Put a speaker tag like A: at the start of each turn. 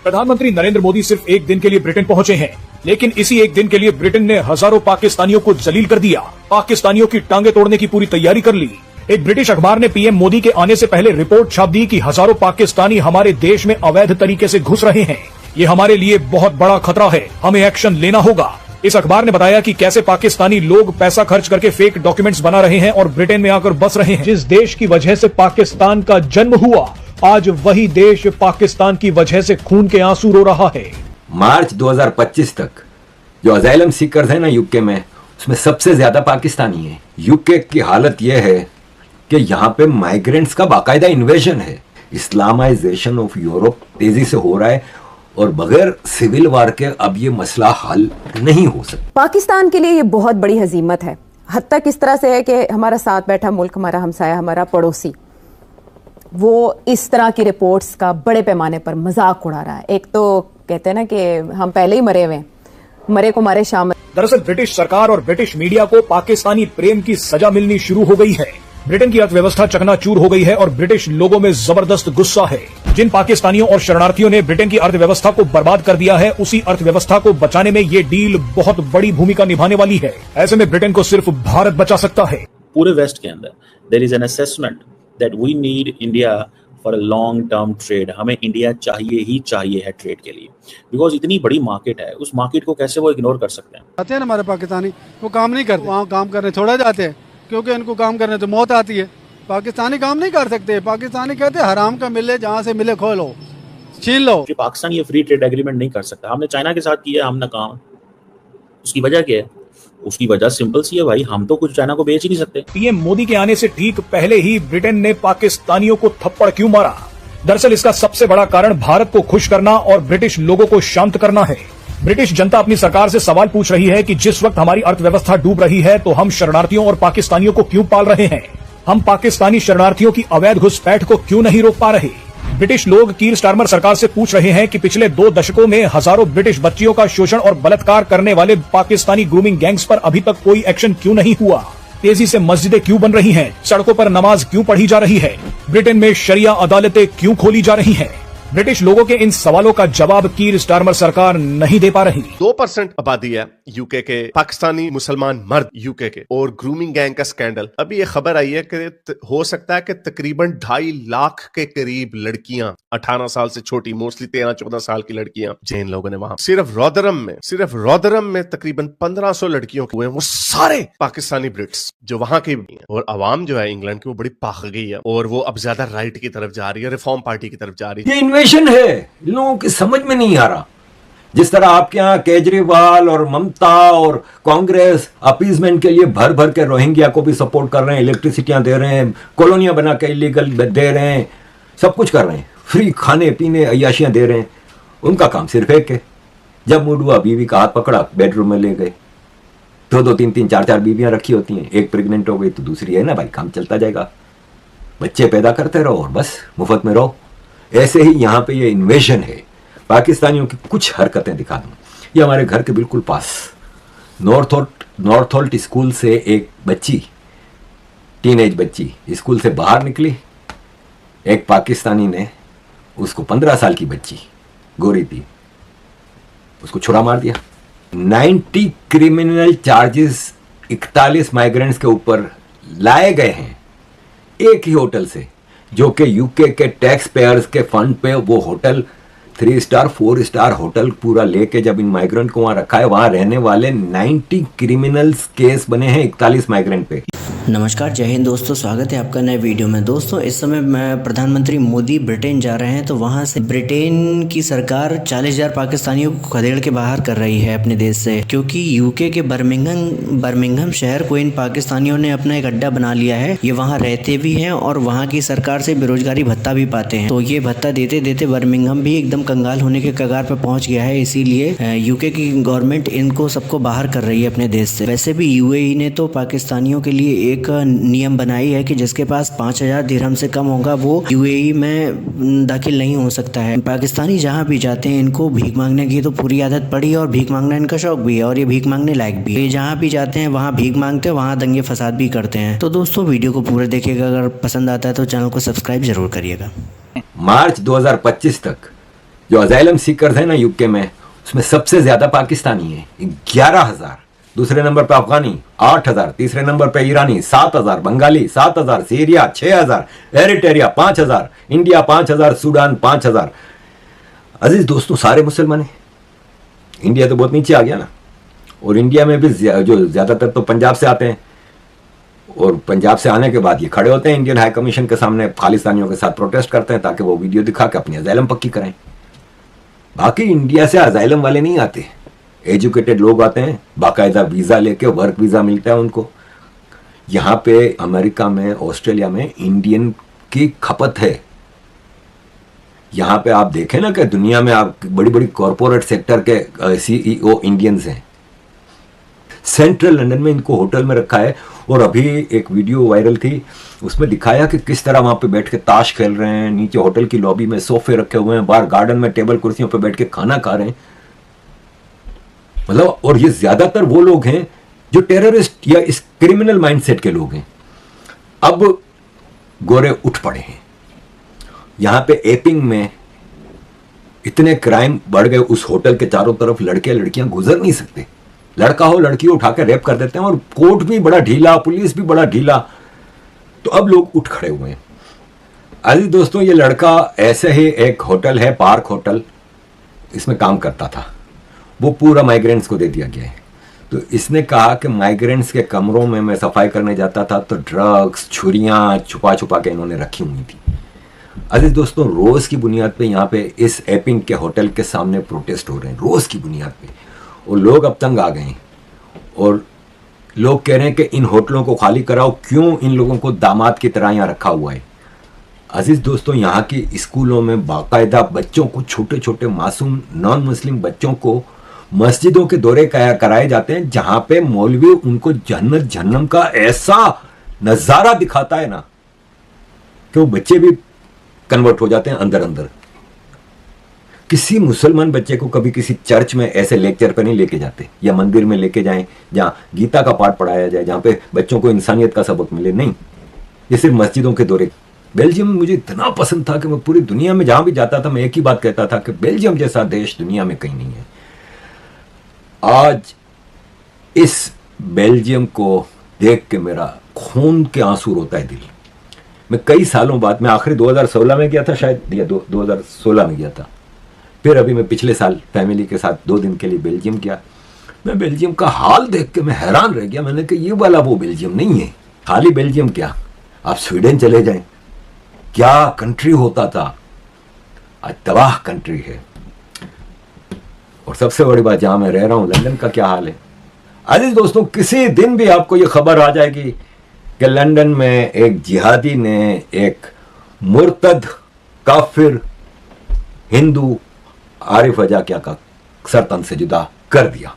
A: प्रधानमंत्री नरेंद्र मोदी सिर्फ एक दिन के लिए ब्रिटेन पहुंचे हैं, लेकिन इसी एक दिन के लिए ब्रिटेन ने हजारों पाकिस्तानियों को जलील कर दिया। पाकिस्तानियों की टांगे तोड़ने की पूरी तैयारी कर ली। एक ब्रिटिश अखबार ने पीएम मोदी के आने से पहले रिपोर्ट छाप दी कि हजारों पाकिस्तानी हमारे देश में अवैध तरीके से घुस रहे हैं। ये हमारे लिए बहुत बड़ा खतरा है, हमें एक्शन लेना होगा। इस अखबार ने बताया कि कैसे पाकिस्तानी लोग पैसा खर्च करके फेक डॉक्यूमेंट्स बना रहे हैं और ब्रिटेन में आकर बस रहे हैं। जिस देश की वजह से पाकिस्तान का जन्म हुआ, आज वही देश पाकिस्तान की वजह से खून के आंसू रो रहा है।
B: मार्च 2025 तक जो अजाइलम सीकर्स है ना यूके में, उसमें सबसे ज्यादा पाकिस्तानी है। यूके की हालत यह है कि यहाँ पे माइग्रेंट्स का बाकायदा इन्वेजन है। इस्लामाइजेशन ऑफ यूरोप तेजी से हो रहा है और बगैर सिविल वार के अब ये मसला हल नहीं हो सकता।
C: पाकिस्तान के लिए ये बहुत बड़ी हजीमत है। हद तक इस तरह से है कि हमारा साथ बैठा मुल्क, हमारा हमसाया, हमारा पड़ोसी, वो इस तरह की रिपोर्ट्स का बड़े पैमाने पर मजाक उड़ा रहा है। एक तो कहते हैं ना कि हम पहले ही मरे हुए, मरे को मारे शामिल।
A: दरअसल ब्रिटिश सरकार और ब्रिटिश मीडिया को पाकिस्तानी प्रेम की सजा मिलनी शुरू हो गई है। ब्रिटेन की अर्थव्यवस्था चकनाचूर हो गई है और ब्रिटिश लोगों में जबरदस्त गुस्सा है। जिन पाकिस्तानियों और शरणार्थियों ने ब्रिटेन की अर्थव्यवस्था को बर्बाद कर दिया है, उसी अर्थव्यवस्था को बचाने में ये डील बहुत बड़ी भूमिका निभाने वाली है। ऐसे में ब्रिटेन को सिर्फ भारत बचा सकता है।
D: पूरे वेस्ट के अंदर there is an assessment that we need India for a long term trade. हमें इंडिया चाहिए ही चाहिए है ट्रेड के लिए, बिकॉज इतनी बड़ी मार्केट है। उस मार्केट को कैसे वो इग्नोर कर सकते हैं?
E: आते हैं ना हमारे पाकिस्तानी, वो काम नहीं करते, वहाँ काम करने छोड़ा जाते हैं क्योंकि इनको काम करने तो मौत आती है। पाकिस्तानी काम नहीं कर सकते। पाकिस्तानी कहते हैं हराम का मिले, जहाँ से मिले खो लो, छीन लो।
D: पाकिस्तान ये फ्री ट्रेड एग्रीमेंट नहीं कर सकता। हमने चाइना के साथ किया, हमने काम। उसकी वजह क्या है? उसकी वजह सिंपल सी है भाई, हम तो कुछ चाइना को बेच ही नहीं सकते।
A: पीएम मोदी के आने से ठीक पहले ही ब्रिटेन ने पाकिस्तानियों को थप्पड़ क्यों मारा? दरअसल इसका सबसे बड़ा कारण भारत को खुश करना और ब्रिटिश लोगों को शांत करना है। ब्रिटिश जनता अपनी सरकार से सवाल पूछ रही है कि जिस वक्त हमारी अर्थव्यवस्था डूब रही है तो हम शरणार्थियों और पाकिस्तानियों को क्यों पाल रहे हैं? हम पाकिस्तानी शरणार्थियों की अवैध घुसपैठ को क्यों नहीं रोक पा रहे? ब्रिटिश लोग कीर स्टारमर सरकार से पूछ रहे हैं कि पिछले 2 दशकों में हजारों ब्रिटिश बच्चियों का शोषण और बलात्कार करने वाले पाकिस्तानी ग्रूमिंग गैंग्स पर अभी तक कोई एक्शन क्यों नहीं हुआ? तेजी से मस्जिदें क्यों बन रही हैं? सड़कों पर नमाज क्यों पढ़ी जा रही है? ब्रिटेन में शरिया अदालतें क्यों खोली जा रही हैं? ब्रिटिश लोगों के इन सवालों का जवाब कीर स्टारमर सरकार नहीं दे पा रही।
F: 2% आबादी है यूके के पाकिस्तानी मुसलमान मर्द यूके के, और ग्रूमिंग गैंग का स्कैंडल। अभी ये खबर आई है कि हो सकता है कि तकरीबन 2.5 लाख के करीब लड़कियां 18 साल से छोटी, मोस्टली 13-14 साल की लड़कियां, जिन लोगों ने वहां सिर्फ रोदरम में तकरीबन 1500 लड़कियों हुए, वो सारे पाकिस्तानी ब्रिट्स जो वहां के भी हैं। और अवाम जो है इंग्लैंड की वो बड़ी पाख गई है और वो अब ज्यादा राइट की तरफ जा रही है, रिफॉर्म पार्टी की तरफ जा रही है।
B: है इन लोगों की समझ में नहीं आ रहा। जिस तरह आपके यहाँ केजरीवाल और ममता और कांग्रेस अपीजमेंट के लिए भर भर के रोहिंग्या को भी सपोर्ट कर रहे हैं, इलेक्ट्रिसिटियां दे रहे हैं, कॉलोनियां बना के इलीगल दे रहे हैं, सब कुछ कर रहे हैं, फ्री खाने पीने अय्याशियां दे रहे हैं। उनका काम सिर्फ एक है, जब मूड हुआ बीवी का हाथ पकड़ा, बेडरूम में ले गए। 2-2, 3-3, 4-4 बीवियां रखी होती हैं, एक प्रेग्नेंट हो गई तो दूसरी है ना भाई, काम चलता जाएगा। बच्चे पैदा करते रहो और बस मुफ्त में रहो। ऐसे ही यहाँ पे ये इन्वेजन है। पाकिस्तानियों की कुछ हरकतें दिखा दूं। ये हमारे घर के बिल्कुल पास नॉर्थहोल्ट स्कूल से एक बच्ची, टीनेज बच्ची स्कूल से बाहर निकली। एक पाकिस्तानी ने उसको 15 साल की बच्ची, गोरी थी, उसको छुरा मार दिया। 90 क्रिमिनल चार्जेस 41 माइग्रेंट्स के ऊपर लाए गए हैं एक ही होटल से, जो कि यूके के टैक्स पेयर्स के फंड पे वो होटल 3 स्टार 4 स्टार होटल पूरा लेके जब इन माइग्रेंट को वहां रखा है, वहां रहने वाले 90 क्रिमिनल्स केस बने हैं 41 माइग्रेंट पे।
G: नमस्कार, जय हिंद दोस्तों, स्वागत है आपका नए वीडियो में। दोस्तों इस समय प्रधानमंत्री मोदी ब्रिटेन जा रहे हैं, तो वहां से ब्रिटेन की सरकार 40,000 पाकिस्तानियों को खदेड़ के बाहर कर रही है अपने देश से, क्योंकि यूके के बर्मिंघम शहर को इन पाकिस्तानियों ने अपना एक अड्डा बना लिया है। ये वहाँ रहते भी हैं और वहाँ की सरकार से बेरोजगारी भत्ता भी पाते हैं। तो ये भत्ता देते देते बर्मिंघम भी एकदम कंगाल होने के कगार पर पहुँच गया है। इसीलिए यूके की गवर्नमेंट इनको सबको बाहर कर रही है अपने देश से। वैसे भी यूएई ने तो पाकिस्तानियों के लिए एक नियम बनाई है कि जिसके पास 5,000 दिरहम से कम होगा वो यूएई में दाखिल नहीं हो सकता है। पाकिस्तानी जहाँ भी जाते हैं इनको भीख मांगने की तो पूरी आदत पड़ी है और भीख मांगना इनका शौक भी है और ये भीख मांगने लायक भी है। जहाँ भी जाते हैं वहाँ भीख मांगते हैं, वहाँ दंगे फसाद भी करते हैं। तो दोस्तों वीडियो को पूरा देखिएगा, अगर पसंद आता है तो चैनल को सब्सक्राइब जरूर करिएगा।
B: मार्च 2025 तक जो अजाइलम सीकर्स है ना यूके में, उसमें सबसे ज्यादा पाकिस्तानी है 11,000, दूसरे नंबर पे अफगानी 8,000, तीसरे नंबर पे ईरानी 7,000, Bengali 7,000, Syria 6,000, Eritrea 5,000, India 5,000, Sudan 5,000। अजीज दोस्तों, सारे मुसलमान हैं। इंडिया तो बहुत नीचे आ गया ना। और इंडिया में भी जो ज्यादातर तो पंजाब से आते हैं, और पंजाब से आने के बाद ये खड़े होते हैं इंडियन हाई कमीशन के सामने, खालिस्तानियों के साथ प्रोटेस्ट करते हैं ताकि वो वीडियो दिखा के अपनी अजाइलम पक्की करें। बाकी इंडिया से अजाइलम वाले नहीं आते, एजुकेटेड लोग आते हैं, बाकायदा वीजा लेके, वर्क वीजा मिलता है उनको। यहां पे अमेरिका में, ऑस्ट्रेलिया में इंडियन की खपत है। यहां पे आप देखें ना कि दुनिया में आप बड़ी बड़ी कॉरपोरेट सेक्टर के सीईओ इंडियंस हैं। सेंट्रल लंदन में इनको होटल में रखा है, और अभी एक वीडियो वायरल थी, उसमें दिखाया कि किस तरह वहां पे बैठ के ताश खेल रहे हैं, नीचे होटल की लॉबी में सोफे रखे हुए हैं, बाहर गार्डन में टेबल कुर्सियों पे बैठ के खाना खा रहे हैं। मतलब, और ये ज्यादातर वो लोग हैं जो टेररिस्ट या इस क्रिमिनल माइंडसेट के लोग हैं। अब गोरे उठ पड़े हैं। यहां पे एपिंग में इतने क्राइम बढ़ गए, उस होटल के चारों तरफ लड़के लड़कियां गुजर नहीं सकते। लड़का हो लड़की उठा के रेप कर देते हैं, और कोर्ट भी बड़ा ढीला, पुलिस भी बड़ा ढीला। तो अब लोग उठ खड़े हुए हैं। अजी दोस्तों, ये लड़का ऐसे ही एक होटल है, पार्क होटल, इसमें काम करता था। वो पूरा माइग्रेंट्स को दे दिया गया है। तो इसने कहा कि माइग्रेंट्स के कमरों में मैं सफाई करने जाता था तो ड्रग्स, छुरियां छुपा छुपा के इन्होंने रखी हुई थी। अजीज दोस्तों, रोज की बुनियाद पे यहाँ पे इस एपिंग के होटल के सामने प्रोटेस्ट हो रहे हैं, रोज की बुनियाद पे। और लोग अब तंग आ गए हैं, और लोग कह रहे हैं कि इन होटलों को खाली कराओ, क्यों इन लोगों को दामाद की तरह यहाँ रखा हुआ है। अजीज दोस्तों, यहाँ की स्कूलों में बाकायदा बच्चों को, छोटे छोटे मासूम नॉन मुस्लिम बच्चों को मस्जिदों के दौरे कराए जाते हैं, जहां पे मौलवी उनको जन्नत जहन्नम का ऐसा नजारा दिखाता है ना कि वो बच्चे भी कन्वर्ट हो जाते हैं अंदर अंदर। किसी मुसलमान बच्चे को कभी किसी चर्च में ऐसे लेक्चर पर नहीं लेके जाते, या मंदिर में लेके जाएं जहां गीता का पाठ पढ़ाया जाए, जहां पे बच्चों को इंसानियत का सबक मिले। नहीं, ये सिर्फ मस्जिदों के दौरे। बेल्जियम मुझे इतना पसंद था कि मैं पूरी दुनिया में जहां भी जाता था मैं एक ही बात कहता था कि बेल्जियम जैसा देश दुनिया में कहीं नहीं है। आज इस बेल्जियम को देख के मेरा खून के आंसू रोता है दिल। मैं कई सालों बाद, मैं आखिरी 2016 में गया था शायद, या 2016 में गया था। फिर अभी मैं पिछले साल फैमिली के साथ 2 दिन के लिए बेल्जियम गया। मैं बेल्जियम का हाल देख के मैं हैरान रह गया। मैंने कहा ये वाला वो बेल्जियम नहीं है। खाली बेल्जियम क्या, आप स्वीडन चले जाएं, क्या कंट्री होता था, आज तबाह कंट्री है। और सबसे बड़ी बात, जहां मैं रह रहा हूं लंदन का क्या हाल है। अजीज दोस्तों, किसी दिन भी आपको ये खबर आ जाएगी कि लंदन में एक जिहादी ने एक मुर्तद काफिर हिंदू आरिफ अजाकिया का सर तन से जुदा कर दिया।